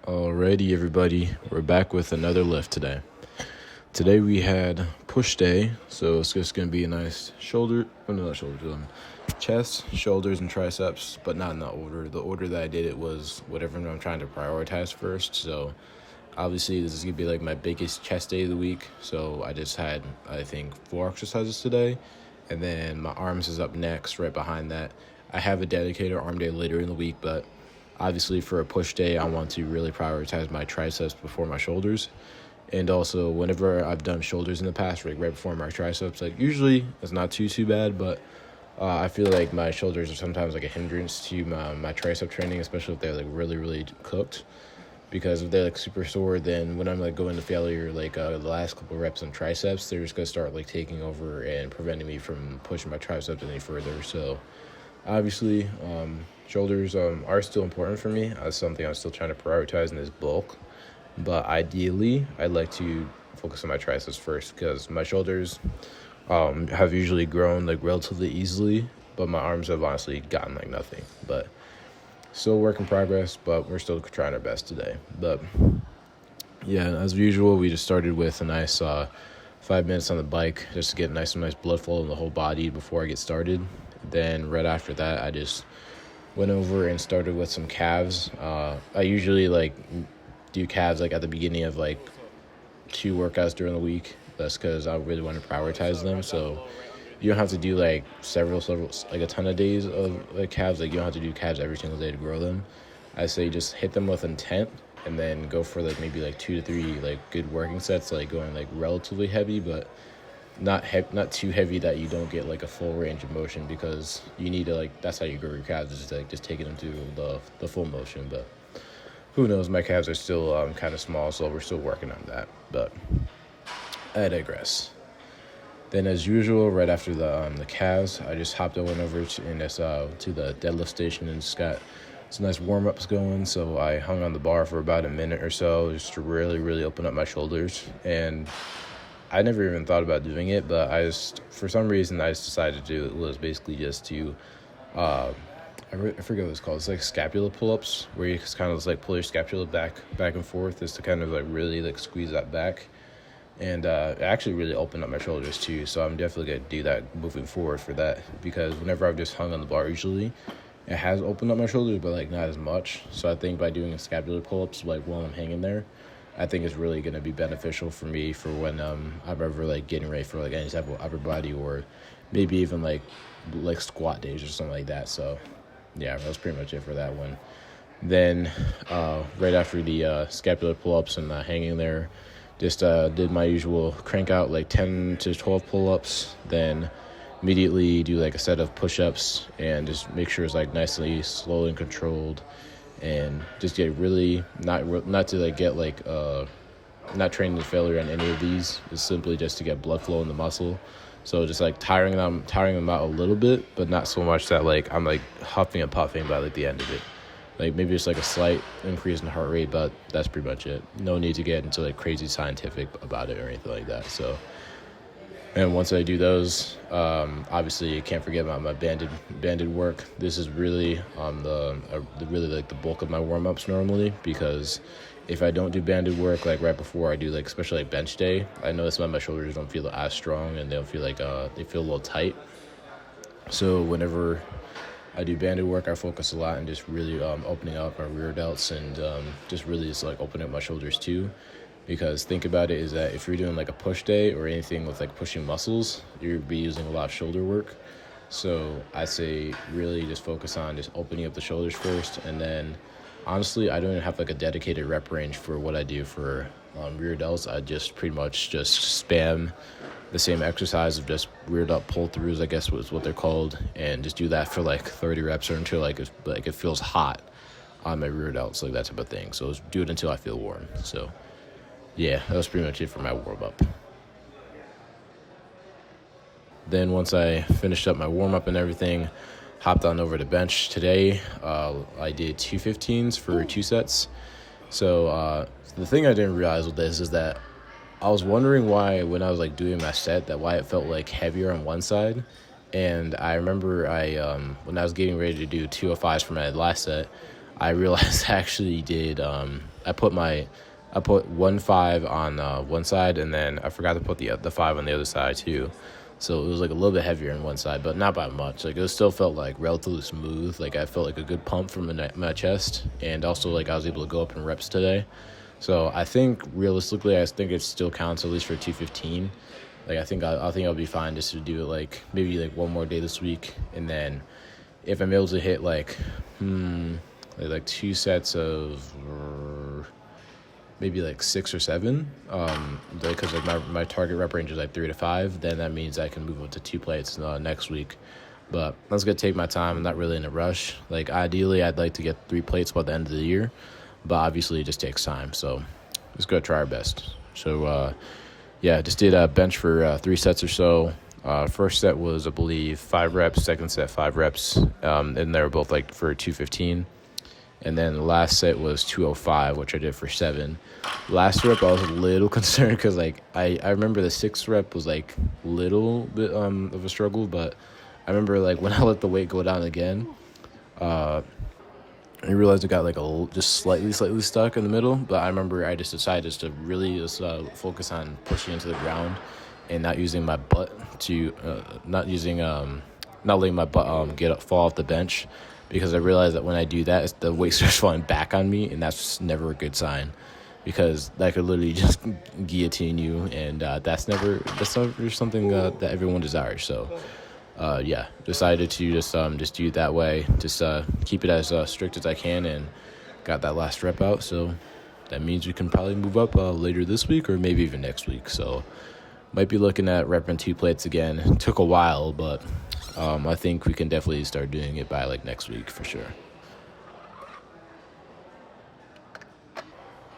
Alrighty, everybody, we're back with another lift today. Today we had push day, so it's just gonna be a nice chest, shoulders, and triceps, but not in that order. The order that I did it was whatever I'm trying to prioritize first. So obviously this is gonna be like my biggest chest day of the week. So I just had, I think, 4 exercises today, and then my arms is up next, right behind that. I have a dedicated arm day later in the week, but obviously for a push day, I want to really prioritize my triceps before my shoulders. And also, whenever I've done shoulders in the past, like right before my triceps, like usually it's not too bad, but I feel like my shoulders are sometimes like a hindrance to my tricep training, especially if they're like really cooked. Because if they're like super sore, then when I'm like going to failure, like the last couple reps on triceps, they're just gonna start like taking over and preventing me from pushing my triceps any further. So obviously, shoulders are still important for me. That's something I'm still trying to prioritize in this bulk. But ideally, I'd like to focus on my triceps first because my shoulders have usually grown like relatively easily, but my arms have honestly gotten like nothing. But still work in progress, but we're still trying our best today. But yeah, as usual, we just started with a nice 5 minutes on the bike just to get nice blood flow in the whole body before I get started. Then right after that, I just went over and started with some calves. I usually like do calves like at the beginning of like 2 workouts during the week. That's because I really want to prioritize them. So you don't have to do like several like a ton of days of like calves. Like you don't have to do calves every single day to grow them. I say just hit them with intent and then go for like maybe like 2 to 3 like good working sets, like going like relatively heavy, but not too heavy that you don't get like a full range of motion, because you need to like, that's how you grow your calves, is like just taking them through the full motion. But who knows, my calves are still kind of small, so we're still working on that. But I digress. Then as usual, right after the calves, I just hopped over to the deadlift station and just got some nice warm-ups going. So I hung on the bar for about a minute or so just to really open up my shoulders. And I never even thought about doing it, but for some reason, I just decided to do it. It was basically just to, I forget what it's called. It's like scapula pull-ups, where you just kind of just like pull your scapula back and forth, just to kind of like really like squeeze that back. And it actually really opened up my shoulders too. So I'm definitely going to do that moving forward for that, because whenever I've just hung on the bar, usually it has opened up my shoulders, but like not as much. So I think by doing scapular pull-ups like while I'm hanging there, I think it's really going to be beneficial for me for when I'm ever like getting ready for like any type of upper body, or maybe even like squat days or something like that. So yeah, that's pretty much it for that one. Then right after the scapular pull-ups and hanging there, just did my usual crank out like 10 to 12 pull-ups, then immediately do like a set of push-ups and just make sure it's like nicely slow and controlled, and just get really not to like get like not training to failure on any of these. It's simply just to get blood flow in the muscle. So just like tiring them out a little bit, but not so much that like I'm like huffing and puffing by like the end of it. Like maybe just like a slight increase in heart rate, but that's pretty much it. No need to get into like crazy scientific about it or anything like that. So, and once I do those, obviously you can't forget about my banded work. This is really really like the bulk of my warm ups normally, because if I don't do banded work like right before I do like especially like bench day, I notice that my shoulders don't feel as strong and they don't feel like they feel a little tight. So whenever I do banded work, I focus a lot on just really opening up my rear delts and just really just like opening up my shoulders too. Because think about it, is that if you're doing like a push day or anything with like pushing muscles, you'll be using a lot of shoulder work. So I say really just focus on just opening up the shoulders first, and then honestly, I don't even have like a dedicated rep range for what I do for rear delts. I just pretty much just spam the same exercise of just rear delt pull throughs, I guess was what they're called, and just do that for like 30 reps or until like it feels hot on my rear delts, like that type of thing. So do it until I feel warm. So yeah, that was pretty much it for my warm up. Then once I finished up my warm up and everything, hopped on over to bench. Today I did 215s for 2 sets. So the thing I didn't realize with this is that I was wondering why, when I was like doing my set, that why it felt like heavier on one side. And I remember when I was getting ready to do 205s for my last set, I realized I actually did I put 1 5 on one side, and then I forgot to put the 5 on the other side too. So it was like a little bit heavier on one side, but not by much. Like it still felt like relatively smooth. Like I felt like a good pump from my chest, and also like I was able to go up in reps today. So I think realistically, I think it still counts at least for 215. Like I think I'll be fine just to do it like maybe like one more day this week, and then if I'm able to hit like 2 sets of maybe like 6 or 7, because like my target rep range is like 3 to 5, then that means I can move up to 2 plates next week. But that's gonna take my time. I'm not really in a rush. Like ideally, I'd like to get 3 plates by the end of the year, but obviously it just takes time. So just gotta try our best. So yeah, just did a bench for 3 sets or so. First set was, I believe, 5 reps. Second set, 5 reps, and they were both like for 215. And then the last set was 205, which I did for 7. Last rep, I was a little concerned because like I remember the 6th rep was like a little bit of a struggle, but I remember like when I let the weight go down again, I realized it got like just slightly stuck in the middle. But I remember I just decided just to really just focus on pushing into the ground and not using my butt to not letting my butt fall off the bench. Because I realized that when I do that, the weight starts falling back on me, and that's never a good sign, because that could literally just guillotine you, and that's never something that everyone desires. So, yeah, decided to just do it that way, just keep it as strict as I can, and got that last rep out. So that means we can probably move up later this week or maybe even next week. So might be looking at repping 2 plates again. It took a while, but I think we can definitely start doing it by like next week for sure.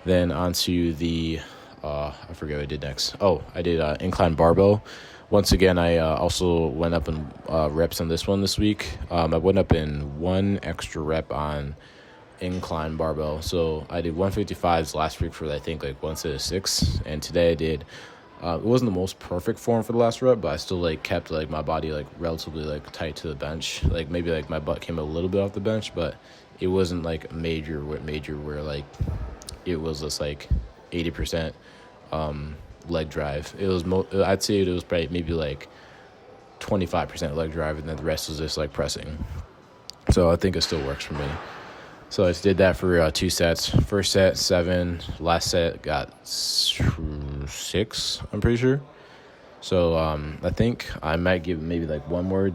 Then onto the, I forget what I did next. Oh, I did incline barbell. Once again, I also went up in reps on this one this week. I went up in 1 extra rep on incline barbell. So I did 155s last week for I think like 1 set of 6, and today I did. It wasn't the most perfect form for the last rep, but I still like kept like my body like relatively like tight to the bench. Like maybe like my butt came a little bit off the bench, but it wasn't like major where like it was just like 80% leg drive. It was I'd say it was probably maybe like 25% leg drive, and then the rest was just like pressing. So I think it still works for me. So I just did that for 2 sets. First set, 7. Last set got 6, I'm pretty sure. So I think I might give maybe like one more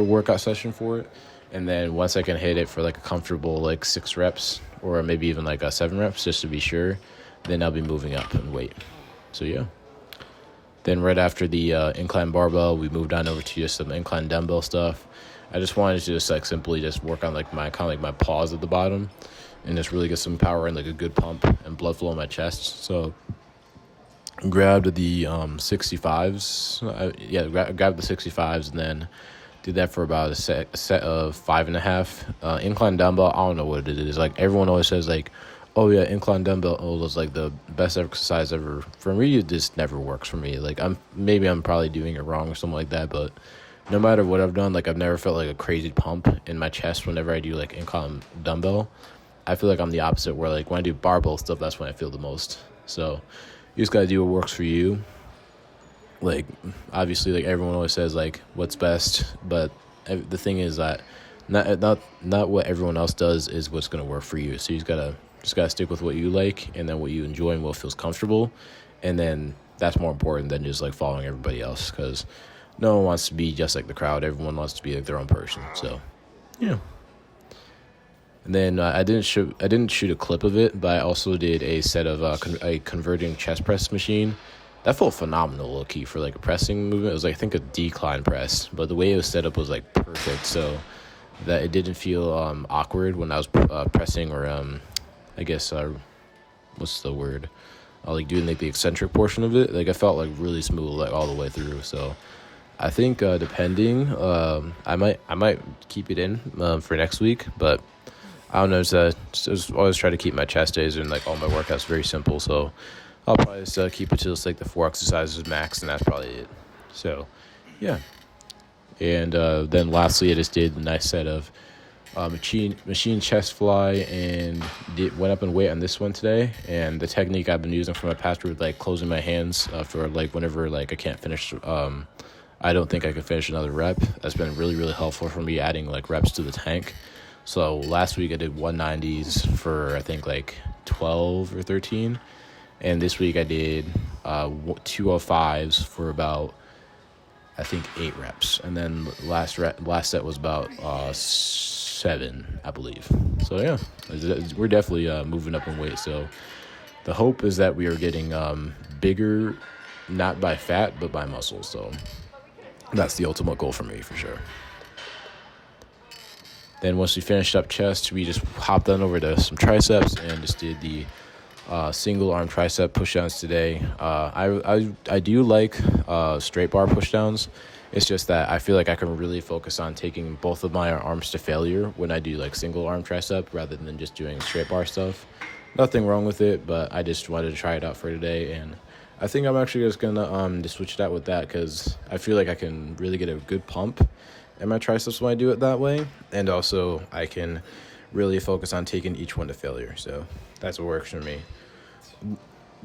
workout session for it. And then once I can hit it for like a comfortable like 6 reps, or maybe even like 7 reps just to be sure, then I'll be moving up in weight. So yeah. Then right after the incline barbell, we moved on over to just some incline dumbbell stuff. I just wanted to just like simply just work on like my my pause at the bottom, and just really get some power and like a good pump and blood flow in my chest. So grabbed the 65s. Grabbed the 65s, and then did that for about a set of 5.5. Incline dumbbell, I don't know what it is. Like everyone always says like, oh yeah, incline dumbbell is like the best exercise ever. For me, it just never works for me. Like I'm probably doing it wrong or something like that, but no matter what I've done, like I've never felt like a crazy pump in my chest whenever I do like incline dumbbell. I feel like I'm the opposite, where like when I do barbell stuff, that's when I feel the most. So you just gotta do what works for you. Like obviously, like everyone always says like what's best, but the thing is that not what everyone else does is what's gonna work for you. So you just gotta stick with what you like, and then what you enjoy and what feels comfortable, and then that's more important than just like following everybody else, because no one wants to be just like the crowd. Everyone wants to be like their own person. So, yeah. And then I didn't shoot a clip of it, but I also did a set of a converting chest press machine. That felt phenomenal, low key, for like a pressing movement. It was like I think a decline press, but the way it was set up was like perfect, so that it didn't feel awkward when I was pressing, or I guess what's the word? Like doing like the eccentric portion of it. Like I felt like really smooth like all the way through. So I think depending, I might keep it in for next week, but I don't know. Just always try to keep my chest days and like all my workouts very simple. So I'll probably just keep it to just like the 4 exercises max, and that's probably it. So yeah. And then lastly, I just did a nice set of machine chest fly, and went up in weight on this one today. And the technique I've been using for my past with like closing my hands for like whenever like I can't finish. I don't think I can finish another rep. That's been really really helpful for me adding like reps to the tank. So last week I did 190s for I think like 12 or 13, and this week I did 205s for about I think 8 reps, and then last set was about 7, I believe. So yeah, we're definitely moving up in weight. So the hope is that we are getting bigger, not by fat but by muscle. So that's the ultimate goal for me for sure. Then once we finished up chest, we just hopped on over to some triceps and just did the single arm tricep push downs today. I do like straight bar push downs. It's just that I feel like I can really focus on taking both of my arms to failure when I do like single arm tricep rather than just doing straight bar stuff. Nothing wrong with it, but I just wanted to try it out for today, and I think I'm actually just gonna just switch it out with that because I feel like I can really get a good pump in my triceps when I do it that way, and also I can really focus on taking each one to failure. So that's what works for me.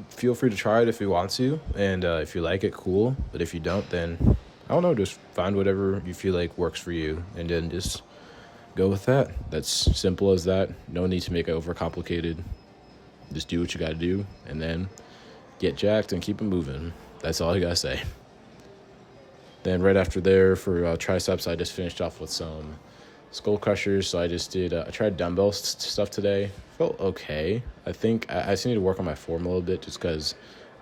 Feel free to try it if you want to, and if you like it, cool. But if you don't, then I don't know, just find whatever you feel like works for you, and then just go with that. That's simple as that. No need to make it overcomplicated. Just do what you got to do, and then get jacked and keep it moving. That's all I got to say. Then right after there for triceps, I just finished off with some skull crushers. So I just did, I tried dumbbell stuff today. Felt okay. I think I just need to work on my form a little bit just because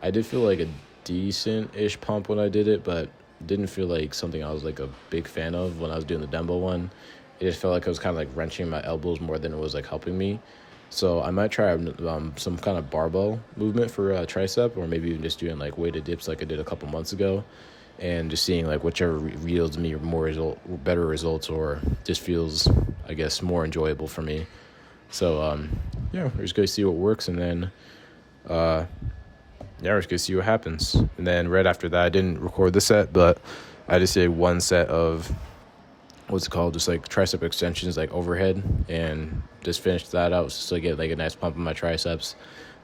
I did feel like a decent-ish pump when I did it, but didn't feel like something I was like a big fan of when I was doing the dumbbell one. It just felt like I was kind of like wrenching my elbows more than it was like helping me. So I might try some kind of barbell movement for tricep, or maybe even just doing like weighted dips like I did a couple months ago, and just seeing like whichever yields me better results, or just feels, I guess, more enjoyable for me. So yeah, we're just gonna see what works, and then we're just gonna see what happens. And then right after that, I didn't record the set, but I just did one set of just like tricep extensions, like overhead, and just finished that out just to get like a nice pump in my triceps.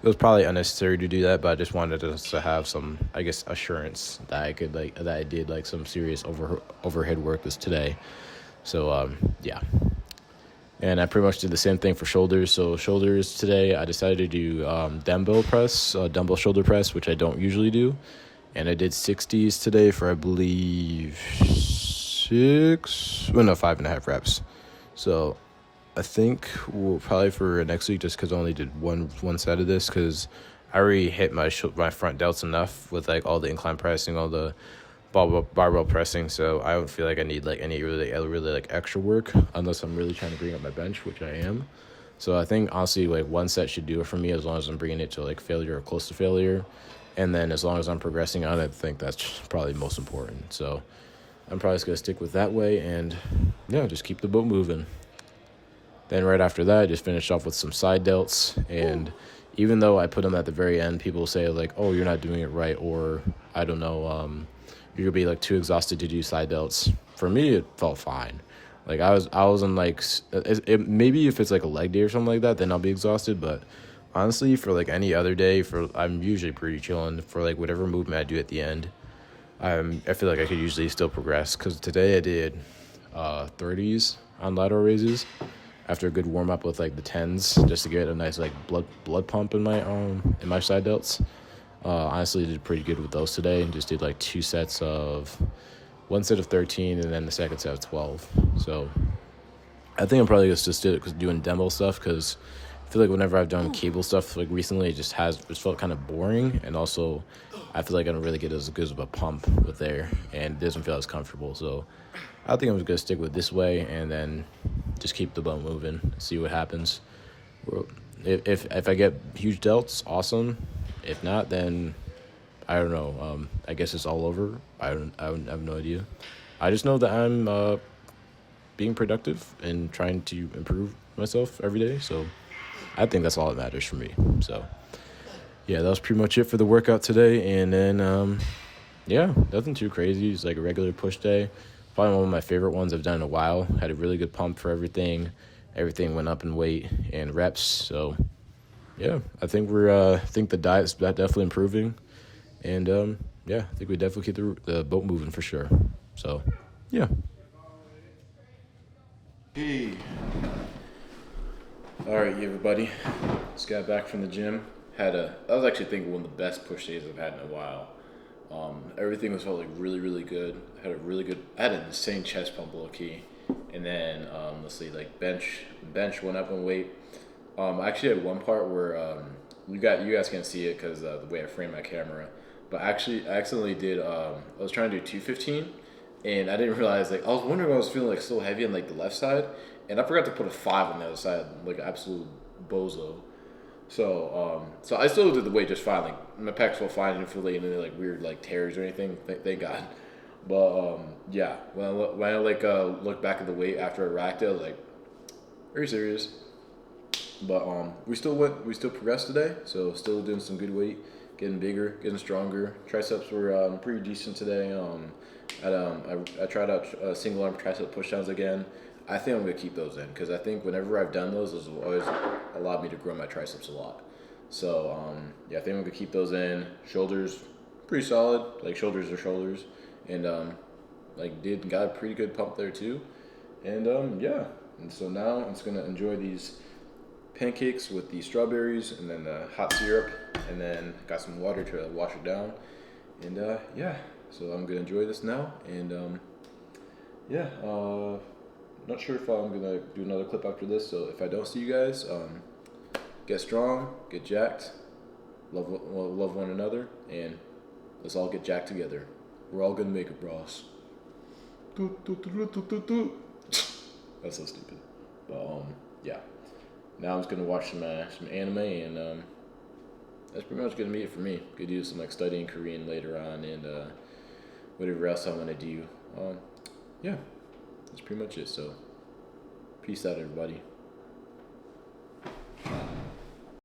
It was probably unnecessary to do that, but I just wanted us to have some, I guess, assurance that I could that I did like some serious overhead work today. So yeah. And I pretty much did the same thing for shoulders. So shoulders today, I decided to do dumbbell shoulder press, which I don't usually do. And I did 60s today for, I believe, 5.5 reps. So I think we'll probably for next week, just because I only did one set of this, because I already hit my front delts enough with like all the incline pressing, all the barbell pressing, so I don't feel like I need like any really like extra work unless I'm really trying to bring up my bench, which I am. So I think honestly like one set should do it for me, as long as I'm bringing it to like failure or close to failure, and then as long as I'm progressing on it, I think that's probably most important. So I'm probably just gonna stick with that way, and yeah, just keep the boat moving. Then right after that, I just finished off with some side delts, and even though I put them at the very end, people say like, oh, you're not doing it right, or I don't know, you're gonna be like too exhausted to do side delts. For me, it felt fine. Like I was in like maybe if it's like a leg day or something like that, then I'll be exhausted. But honestly, for like any other day, I'm usually pretty chilling for like whatever movement I do at the end. I feel like I could usually still progress, because today I did 30s on lateral raises after a good warm up with like the 10s, just to get a nice like blood pump in my side delts. Honestly, did pretty good with those today, and just did like one set of 13 and then the second set of 12. So I think I'm probably just doing demo stuff, because I feel like whenever I've done cable stuff like recently, it just felt kind of boring, and also I feel like I don't really get as good of a pump with there, and it doesn't feel as comfortable. So I think I'm just gonna stick with this way, and then just keep the boat moving, see what happens. If I get huge delts, awesome. If not, then I don't know. I guess it's all over. I have no idea. I just know that I'm being productive and trying to improve myself every day. So I think that's all that matters for me. So yeah, that was pretty much it for the workout today. And then yeah, nothing too crazy. It's like a regular push day. Probably one of my favorite ones I've done in a while. Had a really good pump for everything. everything went up in weight and reps. So yeah, I think I think the diet's definitely improving, and yeah, I think we definitely keep the boat moving for sure. So yeah. Hey. All right, everybody. Just got back from the gym. I was actually thinking one of the best push days I've had in a while. Everything was felt like really, really good. I had an insane chest pump low key, and then let's see, like bench went up in weight. I actually had one part where you guys can't see it because the way I framed my camera, but actually I accidentally did. I was trying to do 215, and I didn't realize like I was wondering why I was feeling like so heavy on like the left side, and I forgot to put a 5 on the other side, like an absolute bozo. So I still did the weight just fine. Like my pecs felt fine, didn't feel like any like weird like tears or anything. Thank God. But yeah, when I like look back at the weight after I racked it, I was like, very serious. But we still progressed today. So still doing some good weight, getting bigger, getting stronger. Triceps were pretty decent today. I tried out single arm tricep pushdowns again. I think I'm gonna keep those in because I think whenever I've done those have always allowed me to grow my triceps a lot. So yeah, I think I'm gonna keep those in. Shoulders, pretty solid. Like shoulders are shoulders, and like did got a pretty good pump there too. And yeah, and so now I'm just gonna enjoy these pancakes with the strawberries and then the hot syrup, and then got some water to wash it down. And yeah, so I'm gonna enjoy this now, and yeah, not sure if I'm gonna do another clip after this. So if I don't see you guys, get strong, get jacked, love one another, and let's all get jacked together. We're all gonna make it, bros. That's so stupid. But yeah. Now I'm just gonna watch some anime, and that's pretty much gonna be it for me. Could do some like studying Korean later on, and whatever else I want to do. Yeah, that's pretty much it. So, peace out, everybody.